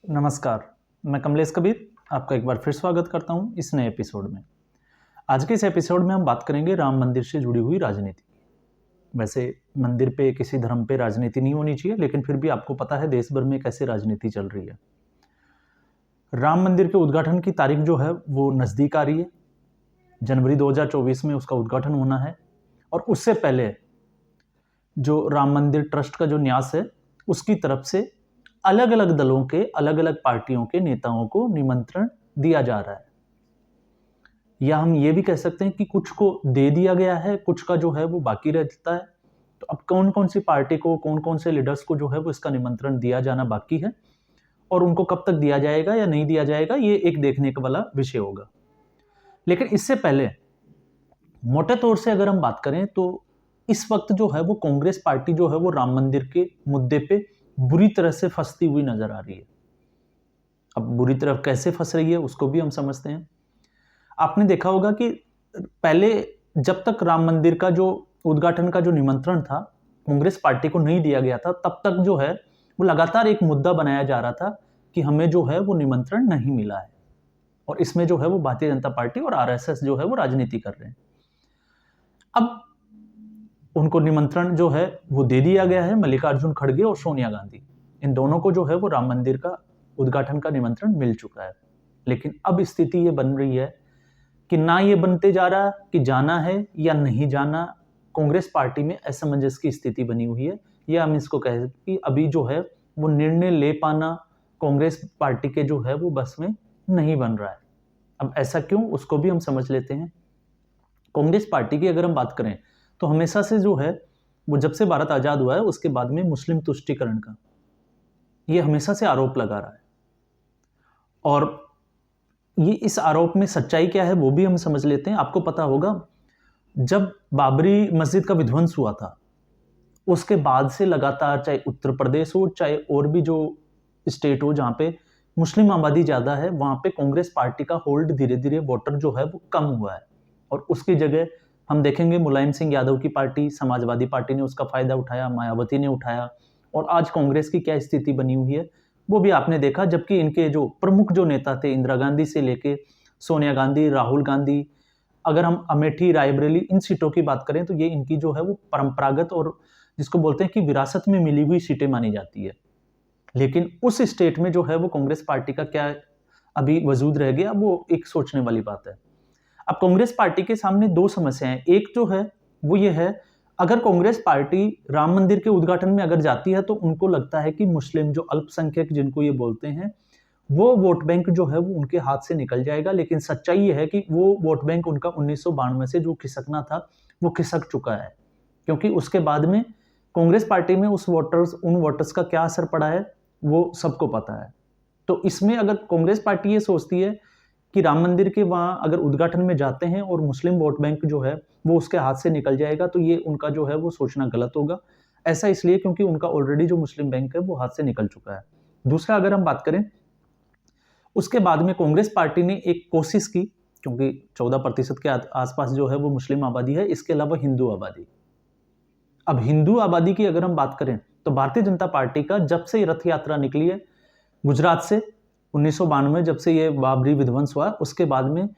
नमस्कार, मैं कमलेश कबीर आपका एक बार फिर स्वागत करता हूं इस नए एपिसोड में। आज के इस एपिसोड में हम बात करेंगे राम मंदिर से जुड़ी हुई राजनीति की। वैसे मंदिर पे किसी धर्म पे राजनीति नहीं होनी चाहिए, लेकिन फिर भी आपको पता है देश भर में कैसे राजनीति चल रही है। राम मंदिर के उद्घाटन की तारीख जो है वो नज़दीक आ रही है। जनवरी 2024 में उसका उद्घाटन होना है और उससे पहले जो राम मंदिर ट्रस्ट का जो न्यास है उसकी तरफ से अलग अलग दलों के अलग अलग पार्टियों के नेताओं को निमंत्रण दिया जा रहा है, या हम ये भी कह सकते हैं कि कुछ को दे दिया गया है, कुछ का जो है वो बाकी रहता है। तो अब कौन कौन सी पार्टी को, कौन कौन से लीडर्स को जो है वो इसका निमंत्रण दिया जाना बाकी है और उनको कब तक दिया जाएगा या नहीं दिया जाएगा, ये एक देखने का वाला विषय होगा। लेकिन इससे पहले मोटे तौर से अगर हम बात करें तो इस वक्त जो है वो कांग्रेस पार्टी जो है वो राम मंदिर के मुद्दे पे बुरी तरह से फंसती हुई नजर आ रही है। अब बुरी तरह कैसे फंस रही है उसको भी हम समझते हैं। आपने देखा होगा कि पहले जब तक राम मंदिर का जो उद्घाटन का जो निमंत्रण था कांग्रेस पार्टी को नहीं दिया गया था, तब तक जो है वो लगातार एक मुद्दा बनाया जा रहा था कि हमें जो है वो निमंत्रण नहीं मिला है और इसमें जो है वो भारतीय जनता पार्टी और आरएसएस जो है वो राजनीति कर रहे हैं। अब उनको निमंत्रण जो है वो दे दिया गया है। मल्लिकार्जुन खड़गे और सोनिया गांधी, इन दोनों को जो है वो राम मंदिर का उद्घाटन का निमंत्रण मिल चुका है। लेकिन अब स्थिति ये बन रही है कि ना ये बनते जा रहा कि जाना है या नहीं जाना। कांग्रेस पार्टी में असमंजस की स्थिति बनी हुई है, या हम इसको कहें कि अभी जो है वो निर्णय ले पाना कांग्रेस पार्टी के जो है वो बस में नहीं बन रहा है। अब ऐसा क्यों, उसको भी हम समझ लेते हैं। कांग्रेस पार्टी की अगर हम बात करें तो हमेशा से जो है वो जब से भारत आजाद हुआ है उसके बाद में मुस्लिम तुष्टीकरण का ये हमेशा से आरोप लगा रहा है, और ये इस आरोप में सच्चाई क्या है वो भी हम समझ लेते हैं। आपको पता होगा जब बाबरी मस्जिद का विध्वंस हुआ था उसके बाद से लगातार, चाहे उत्तर प्रदेश हो चाहे और भी जो स्टेट हो जहां पे मुस्लिम आबादी ज्यादा है, वहां पे कांग्रेस पार्टी का होल्ड धीरे धीरे वोटर जो है वो कम हुआ है। और उसकी जगह हम देखेंगे मुलायम सिंह यादव की पार्टी, समाजवादी पार्टी ने उसका फायदा उठाया, मायावती ने उठाया, और आज कांग्रेस की क्या स्थिति बनी हुई है वो भी आपने देखा। जबकि इनके जो प्रमुख जो नेता थे, इंदिरा गांधी से लेके सोनिया गांधी, राहुल गांधी, अगर हम अमेठी, रायबरेली, इन सीटों की बात करें तो ये इनकी जो है वो परंपरागत और जिसको बोलते हैं कि विरासत में मिली हुई सीटें मानी जाती है। लेकिन उस स्टेट में जो है वो कांग्रेस पार्टी का क्या अभी वजूद रह गया, वो एक सोचने वाली बात है। अब कांग्रेस पार्टी के सामने दो समस्याएं हैं। एक जो है वो ये है, अगर कांग्रेस पार्टी राम मंदिर के उद्घाटन में अगर जाती है तो उनको लगता है कि मुस्लिम जो अल्पसंख्यक जिनको ये बोलते हैं वो वोट बैंक जो है वो उनके हाथ से निकल जाएगा। लेकिन सच्चाई ये है कि वो वोट बैंक उनका 1992 से जो खिसकना था वो खिसक चुका है, क्योंकि उसके बाद में कांग्रेस पार्टी में उन वोटर्स का क्या असर पड़ा है वो सबको पता है। तो इसमें अगर कांग्रेस पार्टी ये सोचती है कि राम मंदिर के वहां अगर उद्घाटन में जाते हैं और मुस्लिम वोट बैंक जो है वो उसके हाथ से निकल जाएगा, तो ये उनका जो है वो सोचना गलत होगा। ऐसा इसलिए क्योंकि उनका ऑलरेडी जो मुस्लिम बैंक है वो हाथ से निकल चुका है। दूसरा अगर हम बात करें, उसके बाद में कांग्रेस पार्टी ने एक कोशिश की, क्योंकि 14% के आसपास जो है वो मुस्लिम आबादी है, इसके अलावा हिंदू आबादी। अब हिंदू आबादी की अगर हम बात करें तो भारतीय जनता पार्टी का जब से रथ यात्रा निकली है गुजरात से 1992, जब से ये बाबरी विध्वंस हुआ, उसके बाद में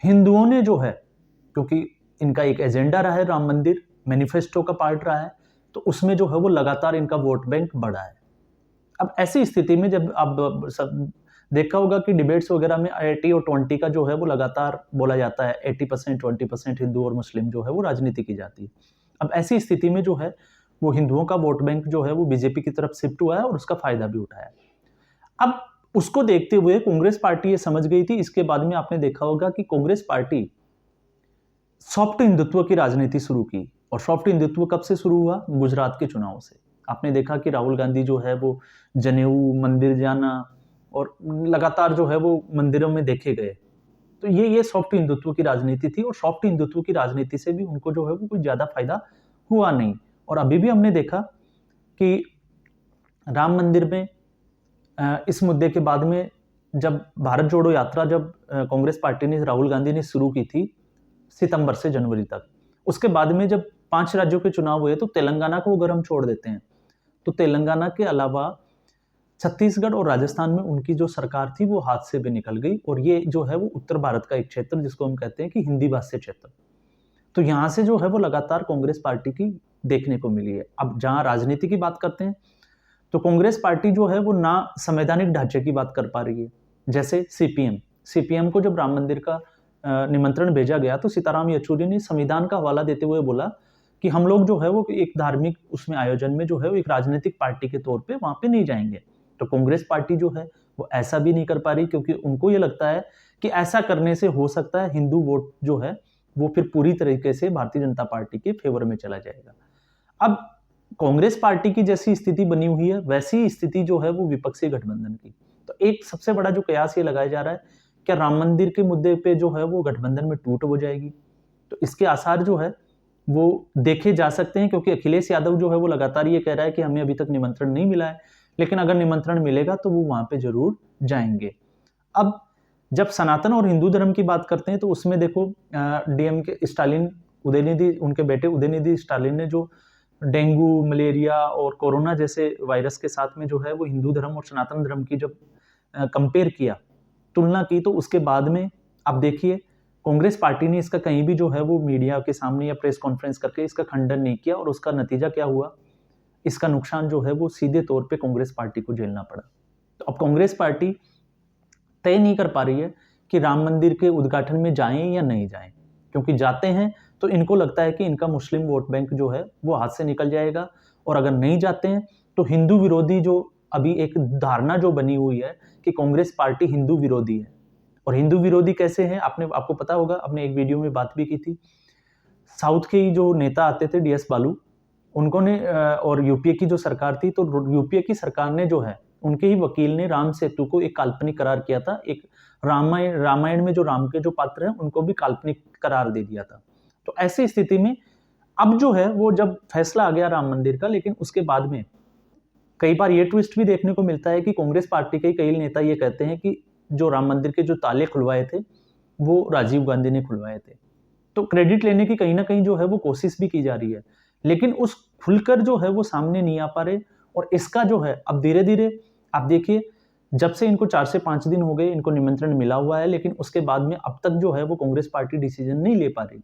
हिंदुओं ने जो है, क्योंकि इनका एक एजेंडा रहा है, राम मंदिर मैनिफेस्टो का पार्ट रहा है, तो उसमें जो है वो लगातार इनका वोट बैंक बढ़ा है। अब ऐसी स्थिति में जब अब सब देखा होगा कि डिबेट्स वगैरह में 80 और 20 का जो है वो लगातार बोला जाता है, 80% 20% हिंदू और मुस्लिम जो है वो राजनीति की जाती है। अब ऐसी स्थिति में जो है वो हिंदुओं का वोट बैंक जो है वो बीजेपी की तरफ शिफ्ट हुआ है और उसका फायदा भी उठाया। अब उसको देखते हुए कांग्रेस पार्टी ये समझ गई थी। इसके बाद में आपने देखा होगा कि कांग्रेस पार्टी सॉफ्ट हिंदुत्व की राजनीति शुरू की, और सॉफ्ट हिंदुत्व कब से शुरू हुआ? गुजरात के चुनाव से। आपने देखा कि राहुल गांधी जो है वो जनेऊ, मंदिर जाना, और लगातार जो है वो मंदिरों में देखे गए। तो ये सॉफ्ट हिंदुत्व की राजनीति थी, और सॉफ्ट हिंदुत्व की राजनीति से भी उनको जो है वो कुछ ज्यादा फायदा हुआ नहीं। और अभी भी हमने देखा कि राम मंदिर में इस मुद्दे के बाद में जब भारत जोड़ो यात्रा जब कांग्रेस पार्टी ने, राहुल गांधी ने शुरू की थी सितंबर से जनवरी तक, उसके बाद में जब 5 राज्यों के चुनाव हुए तो तेलंगाना को अगर हम छोड़ देते हैं तो तेलंगाना के अलावा छत्तीसगढ़ और राजस्थान में उनकी जो सरकार थी वो हाथ से भी निकल गई, और ये जो है वो उत्तर भारत का एक क्षेत्र जिसको हम कहते हैं कि हिंदी भाषी क्षेत्र, तो यहाँ से जो है वो लगातार कांग्रेस पार्टी की देखने को मिली है। अब जहाँ राजनीति की बात करते हैं तो कांग्रेस पार्टी जो है वो ना संवैधानिक ढांचे की बात कर पा रही है। जैसे सीपीएम को जब राम मंदिर का निमंत्रण भेजा गया तो सीताराम येचुरी ने संविधान का हवाला देते हुए बोला कि हम लोग जो है वो एक धार्मिक उसमें आयोजन में जो है वो एक राजनीतिक पार्टी के तौर पे वहां पे नहीं जाएंगे। तो कांग्रेस पार्टी जो है वो ऐसा भी नहीं कर पा रही, क्योंकि उनको ये लगता है कि ऐसा करने से हो सकता है हिंदू वोट जो है वो फिर पूरी तरीके से भारतीय जनता पार्टी के फेवर में चला जाएगा। अब कांग्रेस पार्टी की जैसी स्थिति बनी हुई है वैसी स्थिति जो है वो विपक्षी गठबंधन की। तो एक सबसे बड़ा जो कयास ये लगाया जा रहा है, क्या राम मंदिर के मुद्दे पे जो है वो गठबंधन में टूट हो जाएगी? तो इसके आसार जो है वो देखे जा सकते हैं, क्योंकि अखिलेश यादव जो है वो लगातार ये कह रहा है कि हमें अभी तक निमंत्रण नहीं मिला है, लेकिन अगर निमंत्रण मिलेगा तो वो वहां पे जरूर जाएंगे। अब जब सनातन और हिंदू धर्म की बात करते हैं तो उसमें देखो डीएम के स्टालिन उदयनिधि, उनके बेटे उदयनिधि स्टालिन ने जो डेंगू, मलेरिया और कोरोना जैसे वायरस के साथ में जो है वो हिंदू धर्म और सनातन धर्म की जब कंपेयर किया, तुलना की, तो उसके बाद में आप देखिए कांग्रेस पार्टी ने इसका कहीं भी जो है वो मीडिया के सामने या प्रेस कॉन्फ्रेंस करके इसका खंडन नहीं किया, और उसका नतीजा क्या हुआ, इसका नुकसान जो है वो सीधे तौर पे कांग्रेस पार्टी को झेलना पड़ा। तो अब कांग्रेस पार्टी तय नहीं कर पा रही है कि राम मंदिर के उद्घाटन में जाएं या नहीं जाएं, क्योंकि जाते हैं तो इनको लगता है कि इनका मुस्लिम वोट बैंक जो है वो हाथ से निकल जाएगा, और अगर नहीं जाते हैं तो हिंदू विरोधी जो अभी एक धारणा जो बनी हुई है कि कांग्रेस पार्टी हिंदू विरोधी है। और हिंदू विरोधी कैसे हैं, आपको पता होगा, आपने एक वीडियो में बात भी की थी। साउथ के जो नेता आते थे डीएस बालू, उनको ने और यूपीए की जो सरकार थी, तो यूपीए की सरकार ने जो है उनके ही वकील ने राम सेतु को एक काल्पनिक करार किया था। एक रामायण में जो राम के जो पात्र हैं उनको भी काल्पनिक करार दे दिया था। तो ऐसी स्थिति में अब जो है वो जब फैसला आ गया राम मंदिर का, लेकिन उसके बाद में कई बार ये ट्विस्ट भी देखने को मिलता है कि कांग्रेस पार्टी के कई नेता ये कहते हैं कि जो राम मंदिर के जो ताले खुलवाए थे वो राजीव गांधी ने खुलवाए थे। तो क्रेडिट लेने की कहीं ना कहीं जो है वो कोशिश भी की जा रही है, लेकिन उस खुलकर जो है वो सामने नहीं आ पा रहे। और इसका जो है अब धीरे धीरे आप देखिए, जब से इनको 4 से 5 दिन हो गए इनको निमंत्रण मिला हुआ है, लेकिन उसके बाद में अब तक जो है वो कांग्रेस पार्टी डिसीजन नहीं ले पा रही,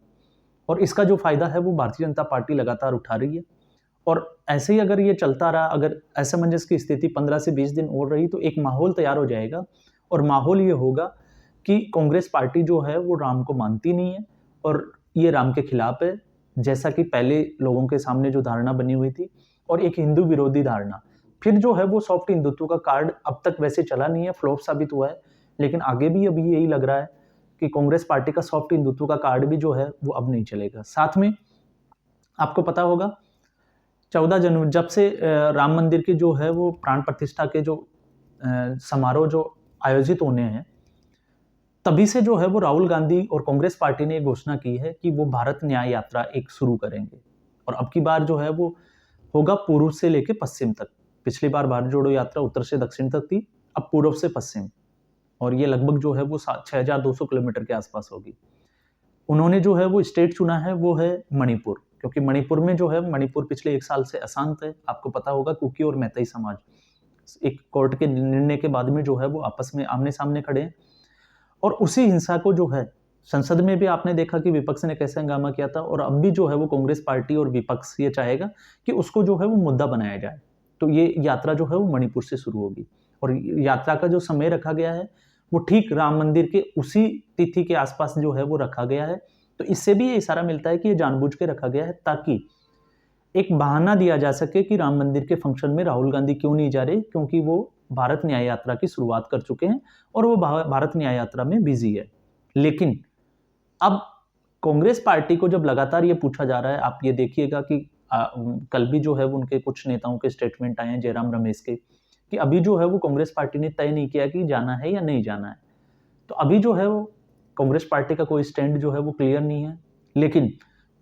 और इसका जो फायदा है वो भारतीय जनता पार्टी लगातार उठा रही है। और ऐसे ही अगर ये चलता रहा, अगर असमंजस की स्थिति 15 से 20 दिन और रही, तो एक माहौल तैयार हो जाएगा, और माहौल ये होगा कि कांग्रेस पार्टी जो है वो राम को मानती नहीं है और ये राम के खिलाफ है, जैसा कि पहले लोगों के सामने जो धारणा बनी हुई थी, और एक हिंदू विरोधी धारणा। फिर जो है वो सॉफ्ट हिंदुत्व का कार्ड अब तक वैसे चला नहीं है, फ्लॉप साबित हुआ है, लेकिन आगे भी अभी यही लग रहा है कि कांग्रेस पार्टी का सॉफ्ट हिंदुत्व का कार्ड भी जो है वो अब नहीं चलेगा। साथ में आपको पता होगा 14 जनवरी जब से राम मंदिर की जो है वो प्राण प्रतिष्ठा के जो समारोह जो आयोजित होने हैं, तभी से जो है वो राहुल गांधी और कांग्रेस पार्टी ने घोषणा की है कि वो भारत न्याय यात्रा एक शुरू करेंगे। और अब की बार जो है वो होगा पूर्व से लेकर पश्चिम तक। पिछली बार भारत जोड़ो यात्रा उत्तर से दक्षिण तक थी, अब पूर्व से पश्चिम, और ये लगभग जो है वो 6200 किलोमीटर के आसपास होगी। उन्होंने जो है वो स्टेट चुना है वो है मणिपुर, क्योंकि मणिपुर में जो है मणिपुर पिछले 1 साल से अशांत है। आपको पता होगा कुकी और मैतेई समाज एक कोर्ट के निर्णय के बाद में जो है वो आपस में आमने सामने खड़े हैं, और उसी हिंसा को जो है संसद में भी आपने देखा कि विपक्ष ने कैसे हंगामा किया था, और अब भी जो है वो कांग्रेस पार्टी और विपक्ष ये चाहेगा कि उसको जो है वो मुद्दा बनाया जाए। तो ये यात्रा जो है वो मणिपुर से शुरू होगी, और यात्रा का जो समय रखा गया है वो ठीक राम मंदिर के उसी तिथि के आसपास जो है वो रखा गया है। तो इससे भी ये इशारा मिलता है कि ये जानबूझ के रखा गया है, ताकि एक बहाना दिया जा सके कि राम मंदिर के फंक्शन में राहुल गांधी क्यों नहीं जा रहे, क्योंकि वो भारत न्याय यात्रा की शुरुआत कर चुके हैं और वो भारत न्याय यात्रा में बिजी है। लेकिन अब कांग्रेस पार्टी को जब लगातार ये पूछा जा रहा है, आप ये देखिएगा कि कल भी जो है वो उनके कुछ नेताओं के स्टेटमेंट आए हैं, जयराम रमेश के, कि अभी जो है वो कांग्रेस पार्टी ने तय नहीं किया कि जाना है या नहीं जाना है। तो अभी जो है वो कांग्रेस पार्टी का कोई स्टैंड जो है वो क्लियर नहीं है। लेकिन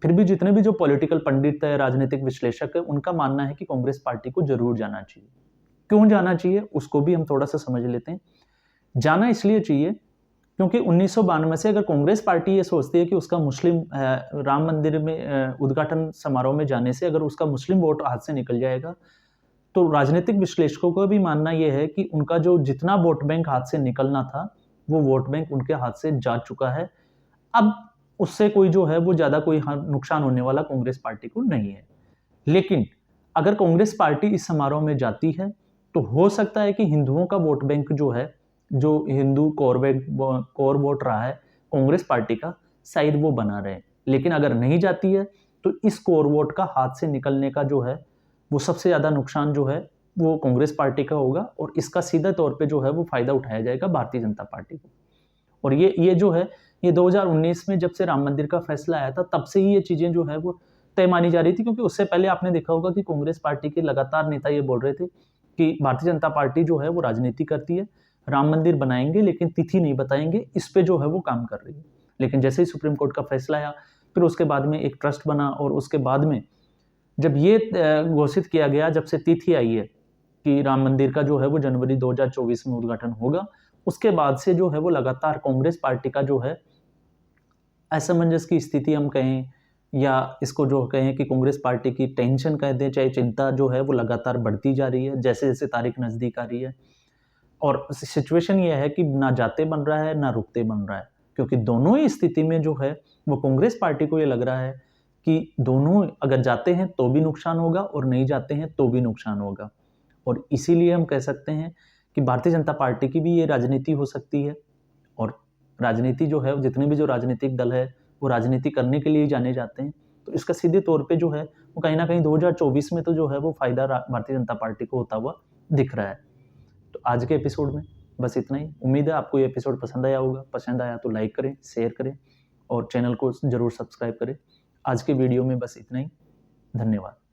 फिर भी जितने भी जो पॉलिटिकल पंडित है, राजनीतिक विश्लेषक है, उनका मानना है कि कांग्रेस पार्टी को जरूर जाना चाहिए। क्यों जाना चाहिए उसको भी हम थोड़ा सा समझ लेते हैं। जाना इसलिए चाहिए क्योंकि 1992 से अगर कांग्रेस पार्टी ये सोचती है कि उसका मुस्लिम राम मंदिर में उद्घाटन समारोह में जाने से अगर उसका मुस्लिम वोट हाथ से निकल जाएगा, तो राजनीतिक विश्लेषकों का भी मानना यह है कि उनका जो जितना वोट बैंक हाथ से निकलना था वो वोट बैंक उनके हाथ से जा चुका है। अब उससे कोई जो है वो ज़्यादा कोई नुकसान होने वाला कांग्रेस पार्टी को नहीं है। लेकिन अगर कांग्रेस पार्टी इस समारोह में जाती है तो हो सकता है कि हिंदुओं का वोट बैंक जो है, जो हिंदू कोर वोट रहा है कांग्रेस पार्टी का, शायद वो बना रहे। लेकिन अगर नहीं जाती है तो इस कोर वोट का हाथ से निकलने का जो है वो सबसे ज़्यादा नुकसान जो है वो कांग्रेस पार्टी का होगा और इसका सीधा तौर पे जो है वो फायदा उठाया जाएगा भारतीय जनता पार्टी को। और ये जो है ये 2019 में जब से राम मंदिर का फैसला आया था तब से ही ये चीज़ें जो है वो तय मानी जा रही थी, क्योंकि उससे पहले आपने देखा होगा कि कांग्रेस पार्टी के लगातार नेता ये बोल रहे थे कि भारतीय जनता पार्टी जो है वो राजनीति करती है, राम मंदिर बनाएंगे लेकिन तिथि नहीं बताएंगे, इस पे जो है वो काम कर रही है। लेकिन जैसे ही सुप्रीम कोर्ट का फैसला आया फिर उसके बाद में एक ट्रस्ट बना और उसके बाद में जब ये घोषित किया गया, जब से तिथि आई है कि राम मंदिर का जो है वो जनवरी 2024 में उद्घाटन होगा, उसके बाद से जो है वो लगातार कांग्रेस पार्टी का जो है असमंजस की स्थिति हम कहें या इसको जो कहें कि कांग्रेस पार्टी की टेंशन कह दें चाहे चिंता जो है वो लगातार बढ़ती जा रही है जैसे जैसे तारीख नज़दीक आ रही है। और सिचुएशन ये है कि ना जाते बन रहा है ना रुकते बन रहा है, क्योंकि दोनों ही स्थिति में जो है वो कांग्रेस पार्टी को ये लग रहा है कि दोनों अगर जाते हैं तो भी नुकसान होगा और नहीं जाते हैं तो भी नुकसान होगा। और इसीलिए हम कह सकते हैं कि भारतीय जनता पार्टी की भी ये राजनीति हो सकती है। और राजनीति जो है जितने भी जो राजनीतिक दल है वो राजनीति करने के लिए ही जाने जाते हैं, तो इसका सीधे तौर पे जो है वो कहीं ना कहीं 2024 में तो जो है वो फायदा भारतीय जनता पार्टी को होता हुआ दिख रहा है। तो आज के एपिसोड में बस इतना ही। उम्मीद है आपको ये एपिसोड पसंद आया होगा। पसंद आया तो लाइक करें, शेयर करें और चैनल को जरूर सब्सक्राइब करें। आज के वीडियो में बस इतना ही। धन्यवाद।